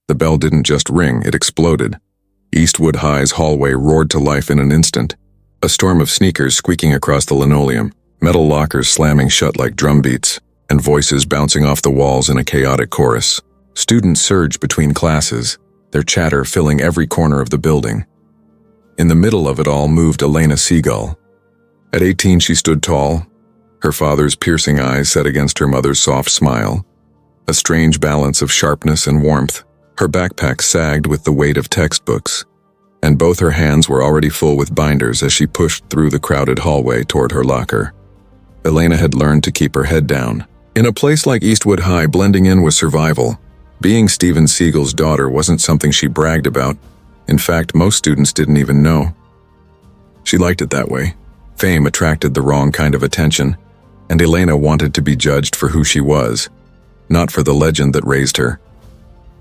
The bell didn't just ring, it exploded. Eastwood High's hallway roared to life in an instant. A storm of sneakers squeaking across the linoleum, metal lockers slamming shut like drum beats, and voices bouncing off the walls in a chaotic chorus. Students surged between classes, their chatter filling every corner of the building. In the middle of it all moved Elena Seagal. At 18, she stood tall, her father's piercing eyes set against her mother's soft smile. A strange balance of sharpness and warmth. Her backpack sagged with the weight of textbooks, and both her hands were already full with binders as she pushed through the crowded hallway toward her locker. Elena had learned to keep her head down. In a place like Eastwood High, blending in was survival. Being Steven Seagal's daughter wasn't something she bragged about. In fact, most students didn't even know. She liked it that way. Fame attracted the wrong kind of attention, and Elena wanted to be judged for who she was, not for the legend that raised her.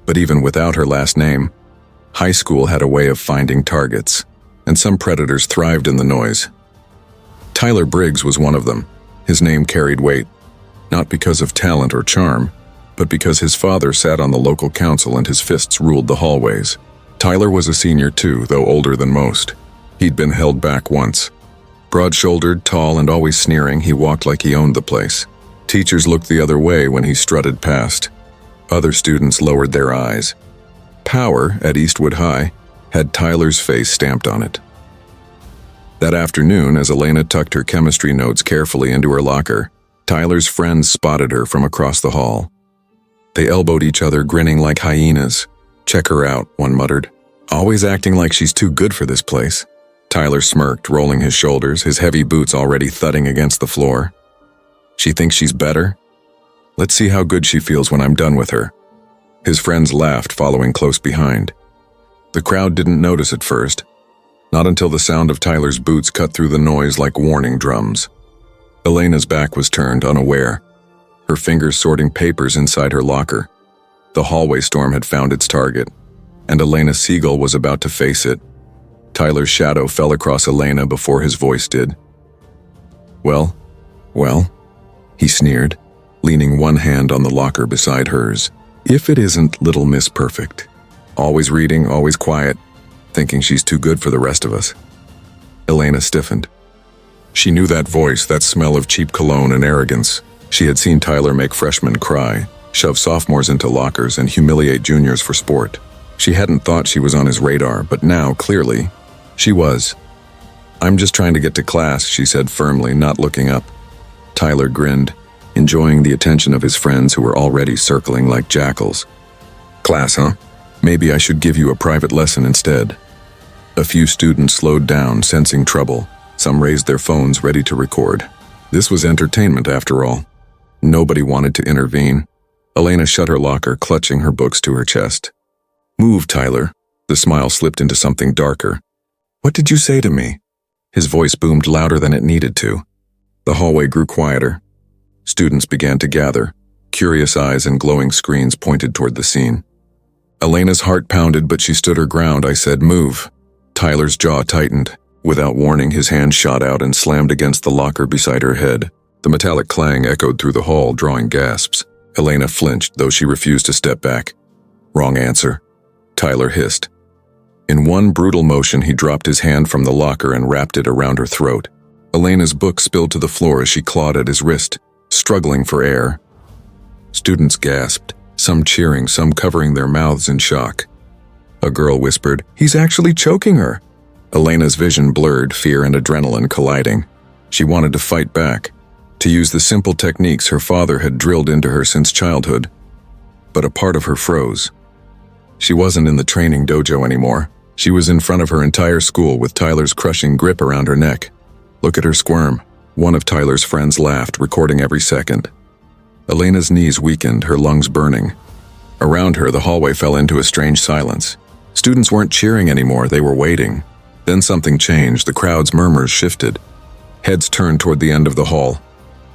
But even without her last name, high school had a way of finding targets, and some predators thrived in the noise. Tyler Briggs was one of them. His name carried weight, not because of talent or charm, but because his father sat on the local council and his fists ruled the hallways. Tyler was a senior too, though older than most. He'd been held back once. Broad-shouldered, tall, and always sneering, he walked like he owned the place. Teachers looked the other way when he strutted past. Other students lowered their eyes. Power, at Eastwood High, had Tyler's face stamped on it. That afternoon, as Elena tucked her chemistry notes carefully into her locker, Tyler's friends spotted her from across the hall. They elbowed each other, grinning like hyenas. "Check her out," one muttered. "Always acting like she's too good for this place." Tyler smirked, rolling his shoulders, his heavy boots already thudding against the floor. "She thinks she's better? Let's see how good she feels when I'm done with her." His friends laughed, following close behind. The crowd didn't notice at first, not until the sound of Tyler's boots cut through the noise like warning drums. Elena's back was turned, unaware, her fingers sorting papers inside her locker. The hallway storm had found its target, and Elena Seagal was about to face it. Tyler's shadow fell across Elena before his voice did. Well, he sneered, leaning one hand on the locker beside hers. "If it isn't little Miss Perfect. Always reading, always quiet, thinking she's too good for the rest of us." Elena stiffened. She knew that voice, that smell of cheap cologne and arrogance. She had seen Tyler make freshmen cry, shove sophomores into lockers, and humiliate juniors for sport. She hadn't thought she was on his radar, but now, clearly, she was. "I'm just trying to get to class," she said firmly, not looking up. Tyler grinned, enjoying the attention of his friends who were already circling like jackals. "Class, huh? Maybe I should give you a private lesson instead." A few students slowed down, sensing trouble. Some raised their phones, ready to record. This was entertainment, after all. Nobody wanted to intervene. Elena shut her locker, clutching her books to her chest. "Move, Tyler." The smile slipped into something darker. "What did you say to me?" His voice boomed louder than it needed to. The hallway grew quieter. Students began to gather. Curious eyes and glowing screens pointed toward the scene. Elena's heart pounded, but she stood her ground. "I said, move." Tyler's jaw tightened. Without warning, his hand shot out and slammed against the locker beside her head. The metallic clang echoed through the hall, drawing gasps. Elena flinched, though she refused to step back. "Wrong answer," Tyler hissed. In one brutal motion, he dropped his hand from the locker and wrapped it around her throat. Elena's book spilled to the floor as she clawed at his wrist, struggling for air. Students gasped, some cheering, some covering their mouths in shock. A girl whispered, "He's actually choking her." Elena's vision blurred, fear and adrenaline colliding. She wanted to fight back, to use the simple techniques her father had drilled into her since childhood. But a part of her froze. She wasn't in the training dojo anymore. She was in front of her entire school with Tyler's crushing grip around her neck. "Look at her squirm." One of Tyler's friends laughed, recording every second. Elena's knees weakened, her lungs burning. Around her, the hallway fell into a strange silence. Students weren't cheering anymore, they were waiting. Then something changed, the crowd's murmurs shifted. Heads turned toward the end of the hall.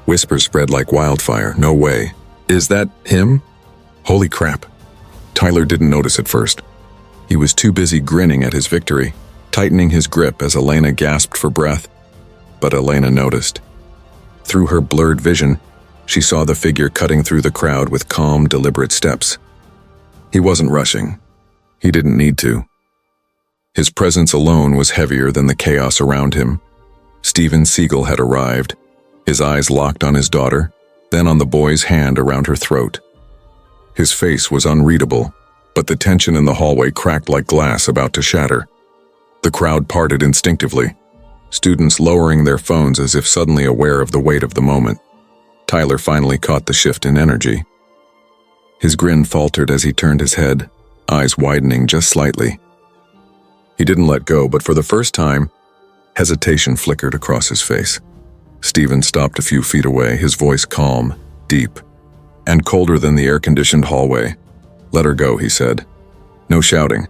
Whispers spread like wildfire. "No way. Is that him? Holy crap." Tyler didn't notice at first. He was too busy grinning at his victory, tightening his grip as Elena gasped for breath. But Elena noticed. Through her blurred vision, she saw the figure cutting through the crowd with calm, deliberate steps. He wasn't rushing. He didn't need to. His presence alone was heavier than the chaos around him. Steven Seagal had arrived, his eyes locked on his daughter, then on the boy's hand around her throat. His face was unreadable, but the tension in the hallway cracked like glass about to shatter. The crowd parted instinctively, students lowering their phones as if suddenly aware of the weight of the moment. Tyler finally caught the shift in energy. His grin faltered as he turned his head, eyes widening just slightly. He didn't let go, but for the first time, hesitation flickered across his face. Steven stopped a few feet away, his voice calm, deep, and colder than the air-conditioned hallway. "Let her go," he said. No shouting,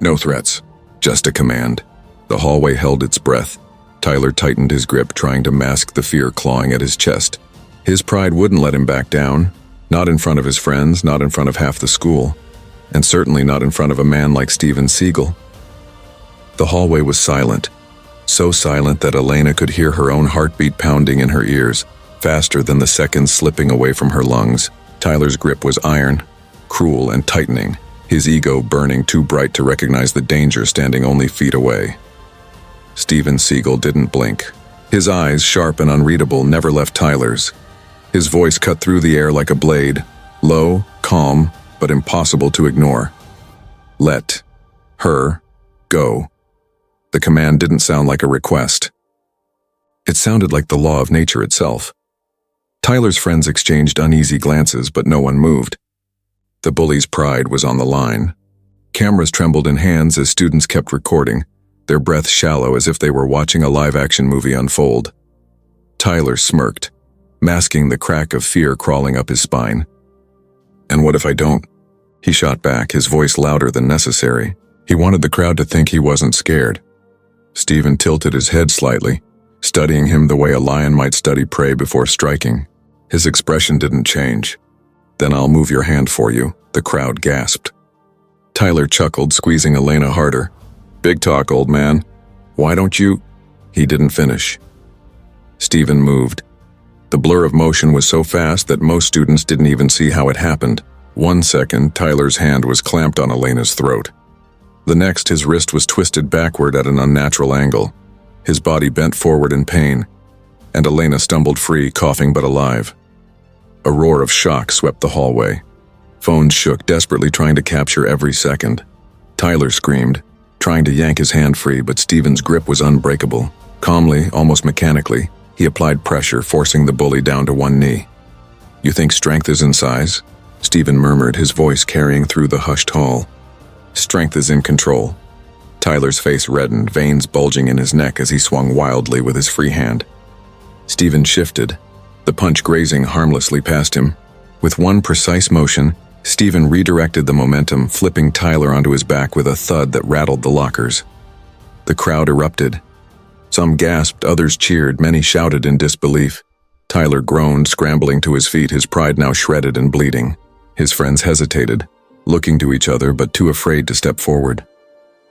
no threats, just a command. The hallway held its breath. Tyler tightened his grip, trying to mask the fear clawing at his chest. His pride wouldn't let him back down, not in front of his friends, not in front of half the school, and certainly not in front of a man like Steven Seagal. The hallway was silent, so silent that Elena could hear her own heartbeat pounding in her ears, faster than the seconds slipping away from her lungs. Tyler's grip was iron, cruel and tightening, his ego burning too bright to recognize the danger standing only feet away. Steven Seagal didn't blink. His eyes, sharp and unreadable, never left Tyler's. His voice cut through the air like a blade, low, calm, but impossible to ignore. "Let her go." The command didn't sound like a request. It sounded like the law of nature itself. Tyler's friends exchanged uneasy glances, but no one moved. The bully's pride was on the line. Cameras trembled in hands as students kept recording, their breath shallow as if they were watching a live-action movie unfold. Tyler smirked, masking the crack of fear crawling up his spine. "And what if I don't?" He shot back, his voice louder than necessary. He wanted the crowd to think he wasn't scared. Steven tilted his head slightly, studying him the way a lion might study prey before striking. His expression didn't change. "Then I'll move your hand for you," the crowd gasped. Tyler chuckled, squeezing Elena harder. "Big talk, old man. Why don't you—" He didn't finish. Steven moved. The blur of motion was so fast that most students didn't even see how it happened. 1 second, Tyler's hand was clamped on Elena's throat. The next, his wrist was twisted backward at an unnatural angle. His body bent forward in pain, and Elena stumbled free, coughing but alive. A roar of shock swept the hallway. Phones shook, desperately trying to capture every second. Tyler screamed, trying to yank his hand free, but Steven's grip was unbreakable. Calmly, almost mechanically, he applied pressure, forcing the bully down to one knee. "You think strength is in size?" Steven murmured, his voice carrying through the hushed hall. "Strength is in control." Tyler's face reddened, veins bulging in his neck as he swung wildly with his free hand. Steven shifted, the punch grazing harmlessly past him. With one precise motion, Steven redirected the momentum, flipping Tyler onto his back with a thud that rattled the lockers. The crowd erupted. Some gasped, others cheered, many shouted in disbelief. Tyler groaned, scrambling to his feet, his pride now shredded and bleeding. His friends hesitated, looking to each other but too afraid to step forward.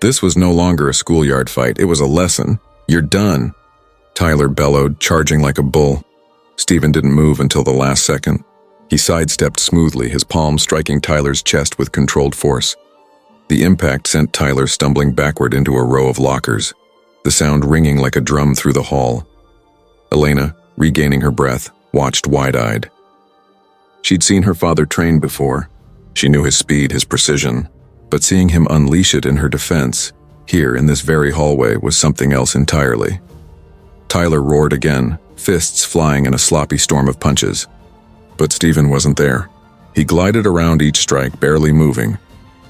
This was no longer a schoolyard fight, it was a lesson. "You're done," Tyler bellowed, charging like a bull. Steven didn't move until the last second. He sidestepped smoothly, his palm striking Tyler's chest with controlled force. The impact sent Tyler stumbling backward into a row of lockers, the sound ringing like a drum through the hall. Elena, regaining her breath, watched wide-eyed. She'd seen her father train before. She knew his speed, his precision, but seeing him unleash it in her defense, here in this very hallway, was something else entirely. Tyler roared again, fists flying in a sloppy storm of punches. But Steven wasn't there. He glided around each strike, barely moving,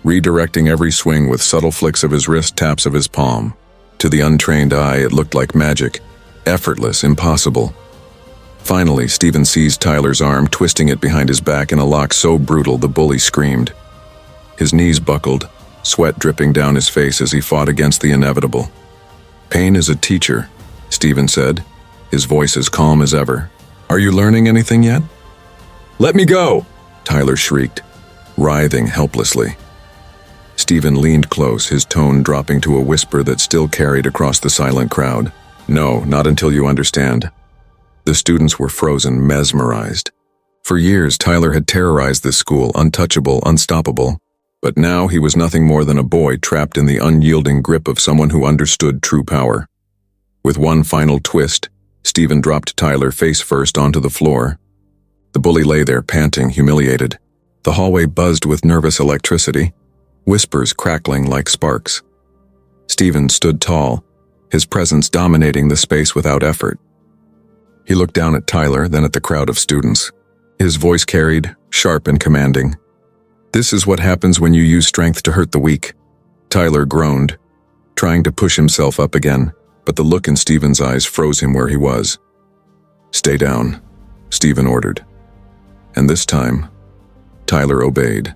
redirecting every swing with subtle flicks of his wrist, taps of his palm. To the untrained eye, it looked like magic, effortless, impossible. Finally, Steven seized Tyler's arm, twisting it behind his back in a lock so brutal the bully screamed. His knees buckled, sweat dripping down his face as he fought against the inevitable. "Pain is a teacher," Steven said, his voice as calm as ever. "Are you learning anything yet?" "Let me go!" Tyler shrieked, writhing helplessly. Steven leaned close, his tone dropping to a whisper that still carried across the silent crowd. "No, not until you understand." The students were frozen, mesmerized. For years, Tyler had terrorized this school, untouchable, unstoppable. But now he was nothing more than a boy trapped in the unyielding grip of someone who understood true power. With one final twist, Steven dropped Tyler face first onto the floor. The bully lay there, panting, humiliated. The hallway buzzed with nervous electricity, whispers crackling like sparks. Steven stood tall, his presence dominating the space without effort. He looked down at Tyler, then at the crowd of students. His voice carried, sharp and commanding. "This is what happens when you use strength to hurt the weak." Tyler groaned, trying to push himself up again, but the look in Steven's eyes froze him where he was. "Stay down," Steven ordered. And this time, Tyler obeyed.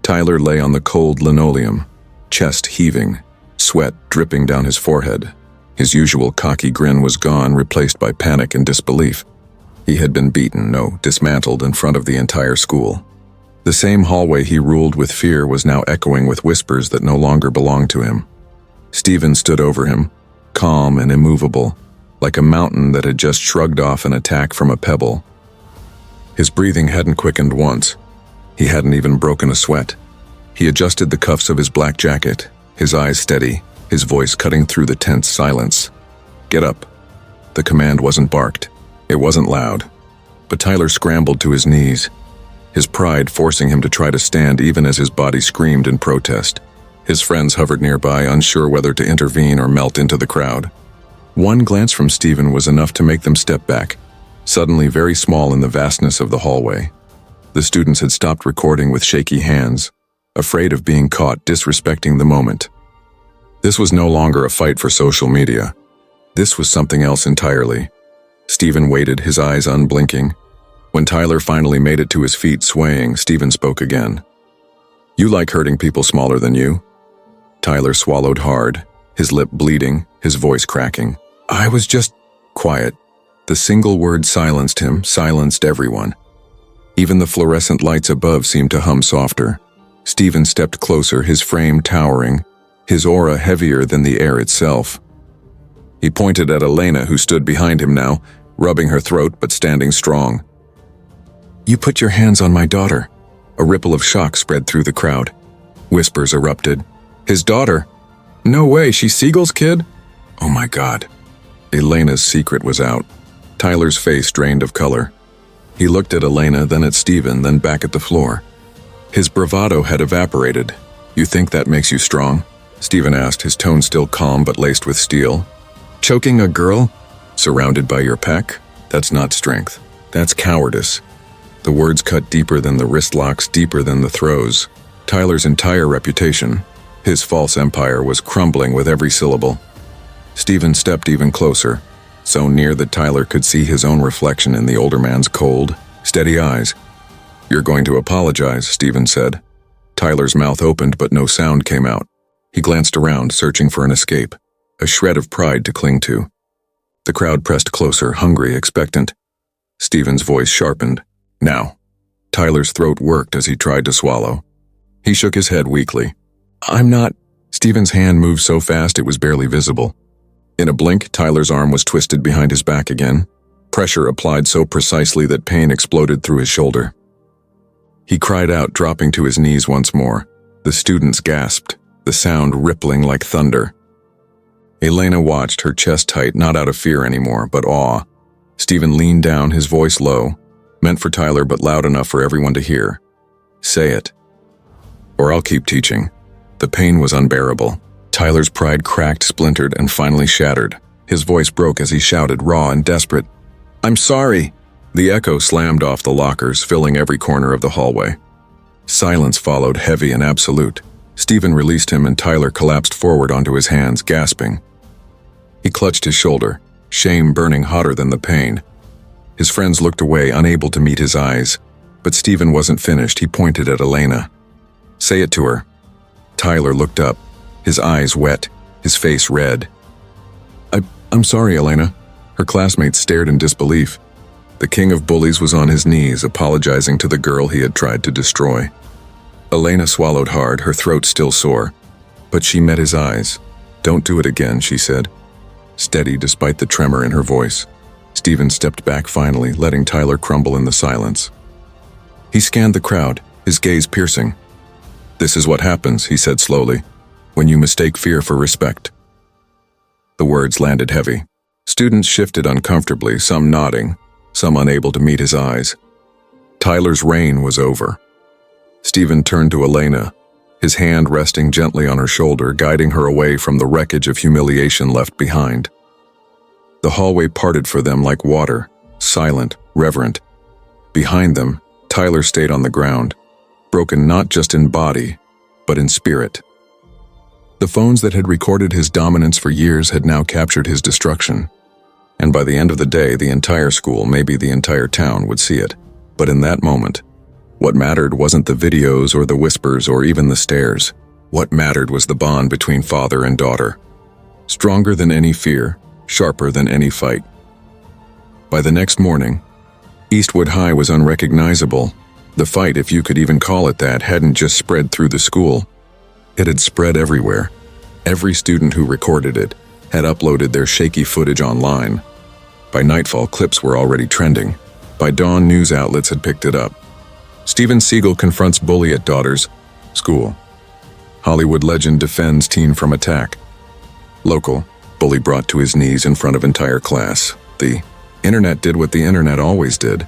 Tyler lay on the cold linoleum, chest heaving, sweat dripping down his forehead. His usual cocky grin was gone, replaced by panic and disbelief. He had been beaten, no, dismantled in front of the entire school. The same hallway he ruled with fear was now echoing with whispers that no longer belonged to him. Steven stood over him, calm and immovable, like a mountain that had just shrugged off an attack from a pebble. His breathing hadn't quickened once. He hadn't even broken a sweat. He adjusted the cuffs of his black jacket, his eyes steady, his voice cutting through the tense silence. "Get up." The command wasn't barked. It wasn't loud. But Tyler scrambled to his knees, his pride forcing him to try to stand even as his body screamed in protest. His friends hovered nearby, unsure whether to intervene or melt into the crowd. One glance from Steven was enough to make them step back, suddenly very small in the vastness of the hallway. The students had stopped recording with shaky hands, afraid of being caught disrespecting the moment. This was no longer a fight for social media. This was something else entirely. Steven waited, his eyes unblinking. When Tyler finally made it to his feet, swaying, Steven spoke again. "You like hurting people smaller than you?" Tyler swallowed hard, his lip bleeding, his voice cracking. "I was just..." Quiet. The single word silenced him, silenced everyone. Even the fluorescent lights above seemed to hum softer. Steven stepped closer, his frame towering, his aura heavier than the air itself. He pointed at Elena, who stood behind him now, rubbing her throat but standing strong. "You put your hands on my daughter." A ripple of shock spread through the crowd. Whispers erupted. "His daughter? No way, she's Seagal's kid?" Oh my God. Elena's secret was out. Tyler's face drained of color. He looked at Elena, then at Steven, then back at the floor. His bravado had evaporated. "You think that makes you strong?" Steven asked, his tone still calm but laced with steel. "Choking a girl? Surrounded by your pack? That's not strength. That's cowardice." The words cut deeper than the wrist locks, deeper than the throws. Tyler's entire reputation, his false empire, was crumbling with every syllable. Steven stepped even closer, so near that Tyler could see his own reflection in the older man's cold, steady eyes. "You're going to apologize," Steven said. Tyler's mouth opened but no sound came out. He glanced around, searching for an escape, a shred of pride to cling to. The crowd pressed closer, hungry, expectant. Steven's voice sharpened. "Now." Tyler's throat worked as he tried to swallow. He shook his head weakly. "I'm not..." Steven's hand moved so fast it was barely visible. In a blink, Tyler's arm was twisted behind his back again, pressure applied so precisely that pain exploded through his shoulder. He cried out, dropping to his knees once more. The students gasped, the sound rippling like thunder. Elena watched, her chest tight, not out of fear anymore, but awe. Steven leaned down, his voice low, meant for Tyler but loud enough for everyone to hear. "Say it. Or I'll keep teaching." The pain was unbearable. Tyler's pride cracked, splintered, and finally shattered. His voice broke as he shouted, raw and desperate. "I'm sorry." The echo slammed off the lockers, filling every corner of the hallway. Silence followed, heavy and absolute. Steven released him and Tyler collapsed forward onto his hands, gasping. He clutched his shoulder, shame burning hotter than the pain. His friends looked away, unable to meet his eyes. But Steven wasn't finished. He pointed at Elena. "Say it to her." Tyler looked up, his eyes wet, his face red. I'm sorry, Elena." Her classmates stared in disbelief. The king of bullies was on his knees, apologizing to the girl he had tried to destroy. Elena swallowed hard, her throat still sore. But she met his eyes. "Don't do it again," she said, steady despite the tremor in her voice. Steven stepped back finally, letting Tyler crumble in the silence. He scanned the crowd, his gaze piercing. "This is what happens," he said slowly, "when you mistake fear for respect." The words landed heavy. Students shifted uncomfortably, some nodding, some unable to meet his eyes. Tyler's reign was over. Steven turned to Elena, his hand resting gently on her shoulder, guiding her away from the wreckage of humiliation left behind. The hallway parted for them like water, silent, reverent. Behind them, Tyler stayed on the ground, broken not just in body, but in spirit. The phones that had recorded his dominance for years had now captured his destruction. And by the end of the day, the entire school, maybe the entire town, would see it. But in that moment, what mattered wasn't the videos or the whispers or even the stares. What mattered was the bond between father and daughter. Stronger than any fear, sharper than any fight. By the next morning, Eastwood High was unrecognizable. The fight, if you could even call it that, hadn't just spread through the school. It had spread everywhere. Every student who recorded it had uploaded their shaky footage online. By nightfall, clips were already trending. By dawn, news outlets had picked it up. Steven Seagal confronts bully at daughter's school. Hollywood legend defends teen from attack. Local, bully brought to his knees in front of entire class. The internet did what the internet always did.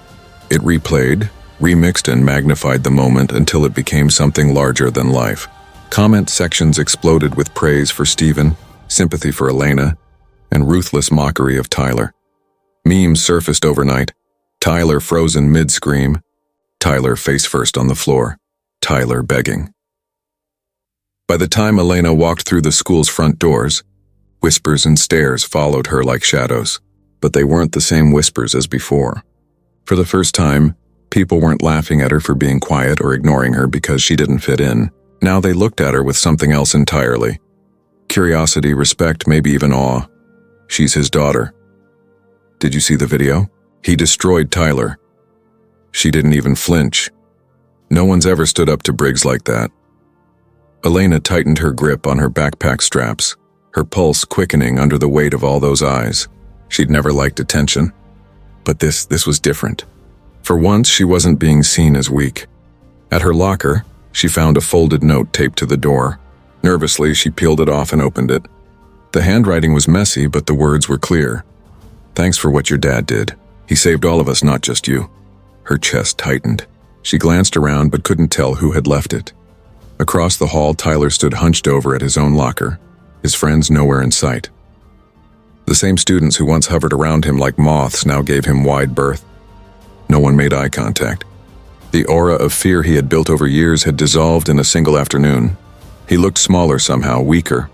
It replayed, remixed, and magnified the moment until it became something larger than life. Comment sections exploded with praise for Steven, sympathy for Elena, and ruthless mockery of Tyler. Memes surfaced overnight. Tyler frozen mid-scream. Tyler face first on the floor. Tyler begging. By the time Elena walked through the school's front doors, whispers and stares followed her like shadows. But they weren't the same whispers as before. For the first time, people weren't laughing at her for being quiet or ignoring her because she didn't fit in. Now they looked at her with something else entirely. Curiosity, respect, maybe even awe. She's his daughter. Did you see the video? He destroyed Tyler. She didn't even flinch. No one's ever stood up to Briggs like that. Elena tightened her grip on her backpack straps, her pulse quickening under the weight of all those eyes. She'd never liked attention. But this was different. For once, she wasn't being seen as weak. At her locker, she found a folded note taped to the door. Nervously, she peeled it off and opened it. The handwriting was messy, but the words were clear. "Thanks for what your dad did. He saved all of us, not just you." Her chest tightened. She glanced around but couldn't tell who had left it. Across the hall, Tyler stood hunched over at his own locker, his friends nowhere in sight. The same students who once hovered around him like moths now gave him wide berth. No one made eye contact. The aura of fear he had built over years had dissolved in a single afternoon. He looked smaller somehow, weaker.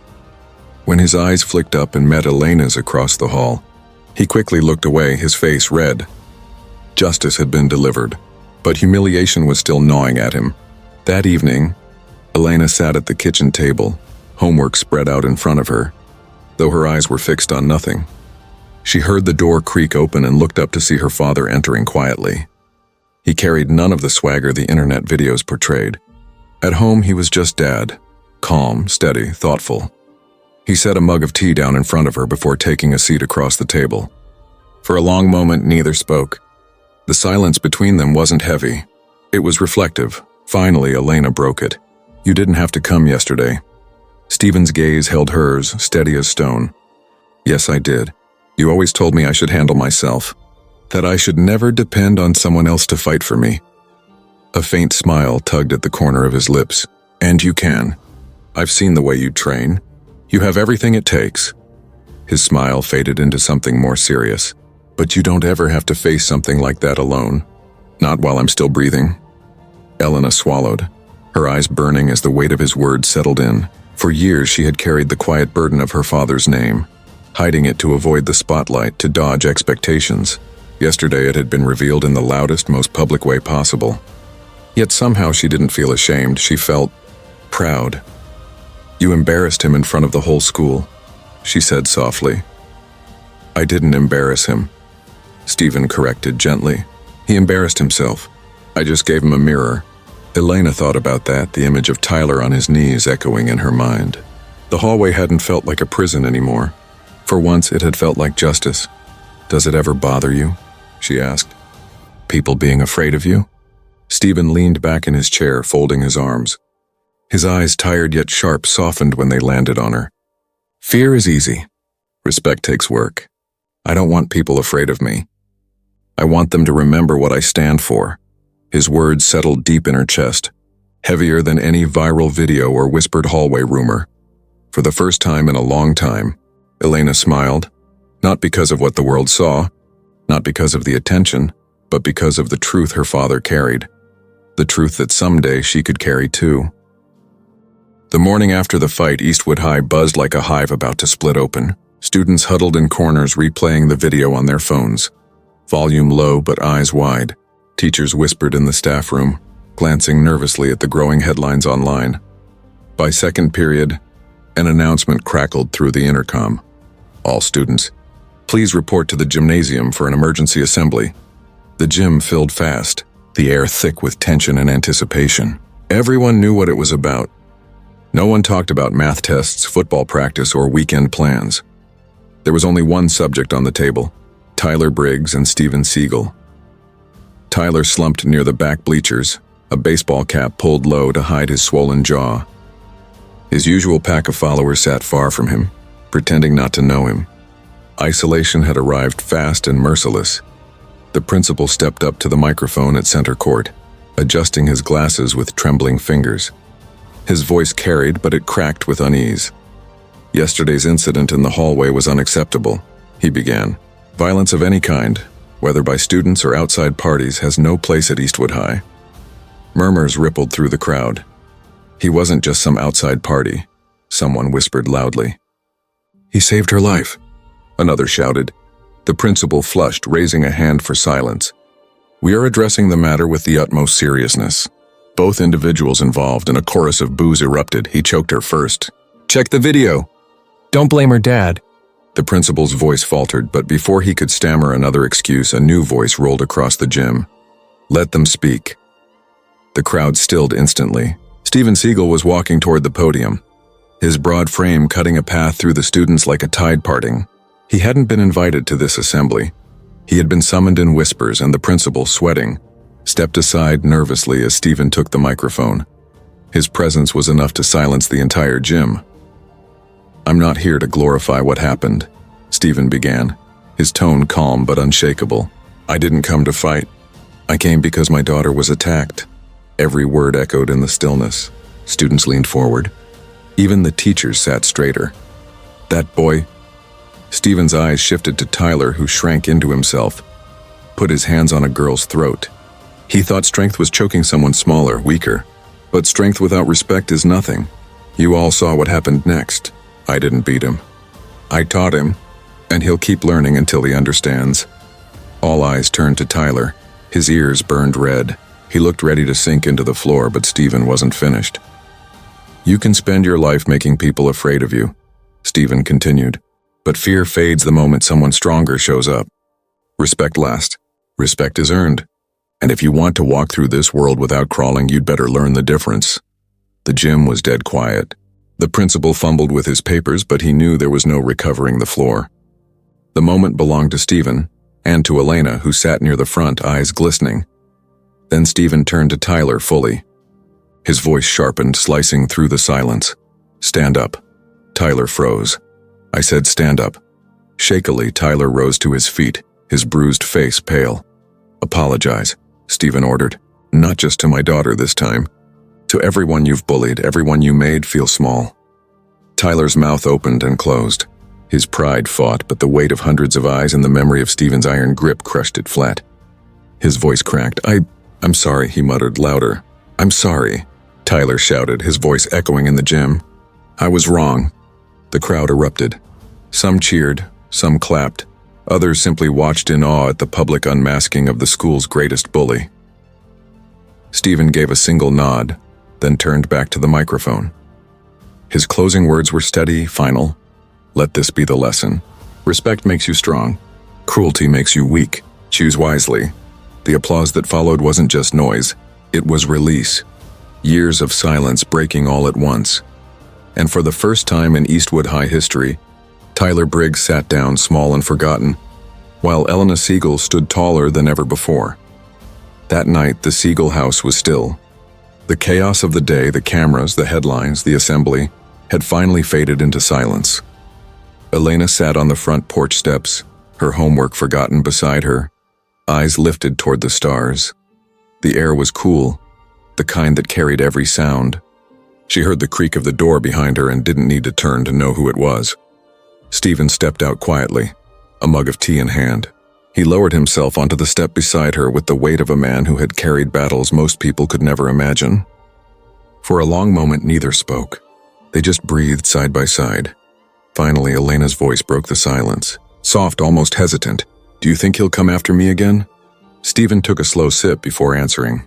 When his eyes flicked up and met Elena's across the hall, he quickly looked away, his face red. Justice had been delivered, but humiliation was still gnawing at him. That evening, Elena sat at the kitchen table, homework spread out in front of her, though her eyes were fixed on nothing. She heard the door creak open and looked up to see her father entering quietly. He carried none of the swagger the internet videos portrayed. At home, he was just dad, calm, steady, thoughtful. He set a mug of tea down in front of her before taking a seat across the table. For a long moment, neither spoke. The silence between them wasn't heavy. It was reflective. Finally, Elena broke it. "You didn't have to come yesterday." Steven's gaze held hers, steady as stone. "Yes, I did. You always told me I should handle myself, that I should never depend on someone else to fight for me." A faint smile tugged at the corner of his lips. "And you can. I've seen the way you train. You have everything it takes." His smile faded into something more serious. "But you don't ever have to face something like that alone. Not while I'm still breathing." Elena swallowed, her eyes burning as the weight of his words settled in. For years she had carried the quiet burden of her father's name, hiding it to avoid the spotlight, to dodge expectations. Yesterday it had been revealed in the loudest, most public way possible. Yet somehow she didn't feel ashamed, she felt proud. "You embarrassed him in front of the whole school," she said softly. "I didn't embarrass him," Steven corrected gently. "He embarrassed himself. I just gave him a mirror." Elena thought about that, the image of Tyler on his knees echoing in her mind. The hallway hadn't felt like a prison anymore. For once, it had felt like justice. "Does it ever bother you?" she asked. "People being afraid of you?" Steven leaned back in his chair, folding his arms. His eyes, tired yet sharp, softened when they landed on her. Fear is easy. Respect takes work. I don't want people afraid of me. I want them to remember what I stand for. His words settled deep in her chest, heavier than any viral video or whispered hallway rumor. For the first time in a long time, Elena smiled, not because of what the world saw, not because of the attention, but because of the truth her father carried, the truth that someday she could carry too. The morning after the fight, Eastwood High buzzed like a hive about to split open. Students huddled in corners replaying the video on their phones, volume low but eyes wide. Teachers whispered in the staff room, glancing nervously at the growing headlines online. By second period, an announcement crackled through the intercom. All students, please report to the gymnasium for an emergency assembly. The gym filled fast, the air thick with tension and anticipation. Everyone knew what it was about. No one talked about math tests, football practice, or weekend plans. There was only one subject on the table: Tyler Briggs and Steven Seagal. Tyler slumped near the back bleachers, a baseball cap pulled low to hide his swollen jaw. His usual pack of followers sat far from him, pretending not to know him. Isolation had arrived fast and merciless. The principal stepped up to the microphone at center court, adjusting his glasses with trembling fingers. His voice carried, but it cracked with unease. Yesterday's incident in the hallway was unacceptable, he began. Violence of any kind, whether by students or outside parties, has no place at Eastwood High. Murmurs rippled through the crowd. He wasn't just some outside party, someone whispered loudly. He saved her life, another shouted. The principal flushed, raising a hand for silence. We are addressing the matter with the utmost seriousness. Both individuals involved, and a chorus of boos erupted. He choked her first. Check the video. Don't blame her dad. The principal's voice faltered, but before he could stammer another excuse, a new voice rolled across the gym. Let them speak. The crowd stilled instantly. Steven Seagal was walking toward the podium, his broad frame cutting a path through the students like a tide parting. He hadn't been invited to this assembly. He had been summoned in whispers, and the principal, sweating, stepped aside nervously as Steven took the microphone. His presence was enough to silence the entire gym. I'm not here to glorify what happened, Steven began, his tone calm but unshakable. I didn't come to fight. I came because my daughter was attacked. Every word echoed in the stillness. Students leaned forward. Even the teachers sat straighter. That boy... Steven's eyes shifted to Tyler, who shrank into himself, put his hands on a girl's throat. He thought strength was choking someone smaller, weaker. But strength without respect is nothing. You all saw what happened next. I didn't beat him. I taught him, and he'll keep learning until he understands. All eyes turned to Tyler. His ears burned red. He looked ready to sink into the floor, but Steven wasn't finished. You can spend your life making people afraid of you, Steven continued. But fear fades the moment someone stronger shows up. Respect lasts. Respect is earned. And if you want to walk through this world without crawling, you'd better learn the difference. The gym was dead quiet. The principal fumbled with his papers, but he knew there was no recovering the floor. The moment belonged to Steven, and to Elena, who sat near the front, eyes glistening. Then Steven turned to Tyler fully. His voice sharpened, slicing through the silence. Stand up. Tyler froze. I said stand up. Shakily, Tyler rose to his feet, his bruised face pale. Apologize, Steven ordered. Not just to my daughter this time. To everyone you've bullied, everyone you made feel small. Tyler's mouth opened and closed. His pride fought, but the weight of hundreds of eyes and the memory of Steven's iron grip crushed it flat. His voice cracked. I'm sorry, he muttered louder. I'm sorry, Tyler shouted, his voice echoing in the gym. I was wrong. The crowd erupted. Some cheered, some clapped. Others simply watched in awe at the public unmasking of the school's greatest bully. Steven gave a single nod, then turned back to the microphone. His closing words were steady, final. Let this be the lesson. Respect makes you strong. Cruelty makes you weak. Choose wisely. The applause that followed wasn't just noise. It was release. Years of silence breaking all at once. And for the first time in Eastwood High history, Tyler Briggs sat down, small and forgotten, while Elena Seagal stood taller than ever before. That night, the Seagal house was still. The chaos of the day, the cameras, the headlines, the assembly, had finally faded into silence. Elena sat on the front porch steps, her homework forgotten beside her, eyes lifted toward the stars. The air was cool, the kind that carried every sound. She heard the creak of the door behind her and didn't need to turn to know who it was. Steven stepped out quietly, a mug of tea in hand. He lowered himself onto the step beside her with the weight of a man who had carried battles most people could never imagine. For a long moment, neither spoke. They just breathed side by side. Finally, Elena's voice broke the silence. Soft, almost hesitant. "Do you think he'll come after me again?" Steven took a slow sip before answering.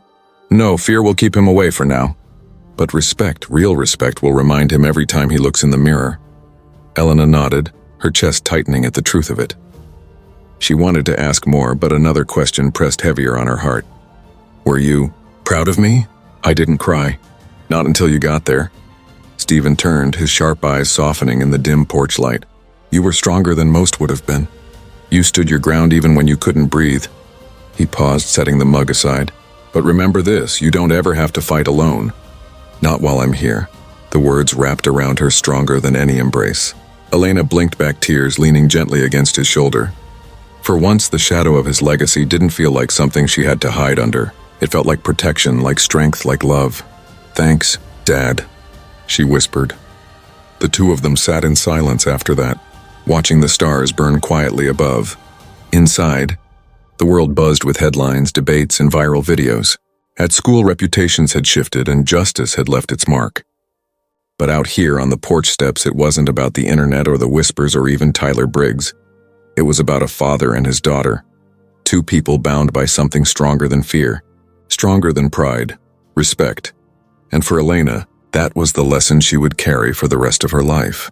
"No, fear will keep him away for now. But respect, real respect, will remind him every time he looks in the mirror." Elena nodded, her chest tightening at the truth of it. She wanted to ask more, but another question pressed heavier on her heart. "Were you proud of me?" "I didn't cry. Not until you got there." Steven turned, his sharp eyes softening in the dim porch light. "You were stronger than most would have been. You stood your ground even when you couldn't breathe." He paused, setting the mug aside. "But remember this, you don't ever have to fight alone. Not while I'm here." The words wrapped around her stronger than any embrace. Elena blinked back tears, leaning gently against his shoulder. For once, the shadow of his legacy didn't feel like something she had to hide under. It felt like protection, like strength, like love. "Thanks, Dad," she whispered. The two of them sat in silence after that, watching the stars burn quietly above. Inside, the world buzzed with headlines, debates, and viral videos. At school, reputations had shifted and justice had left its mark. But out here on the porch steps, it wasn't about the internet or the whispers or even Tyler Briggs. It was about a father and his daughter. Two people bound by something stronger than fear, stronger than pride, respect. And for Elena, that was the lesson she would carry for the rest of her life.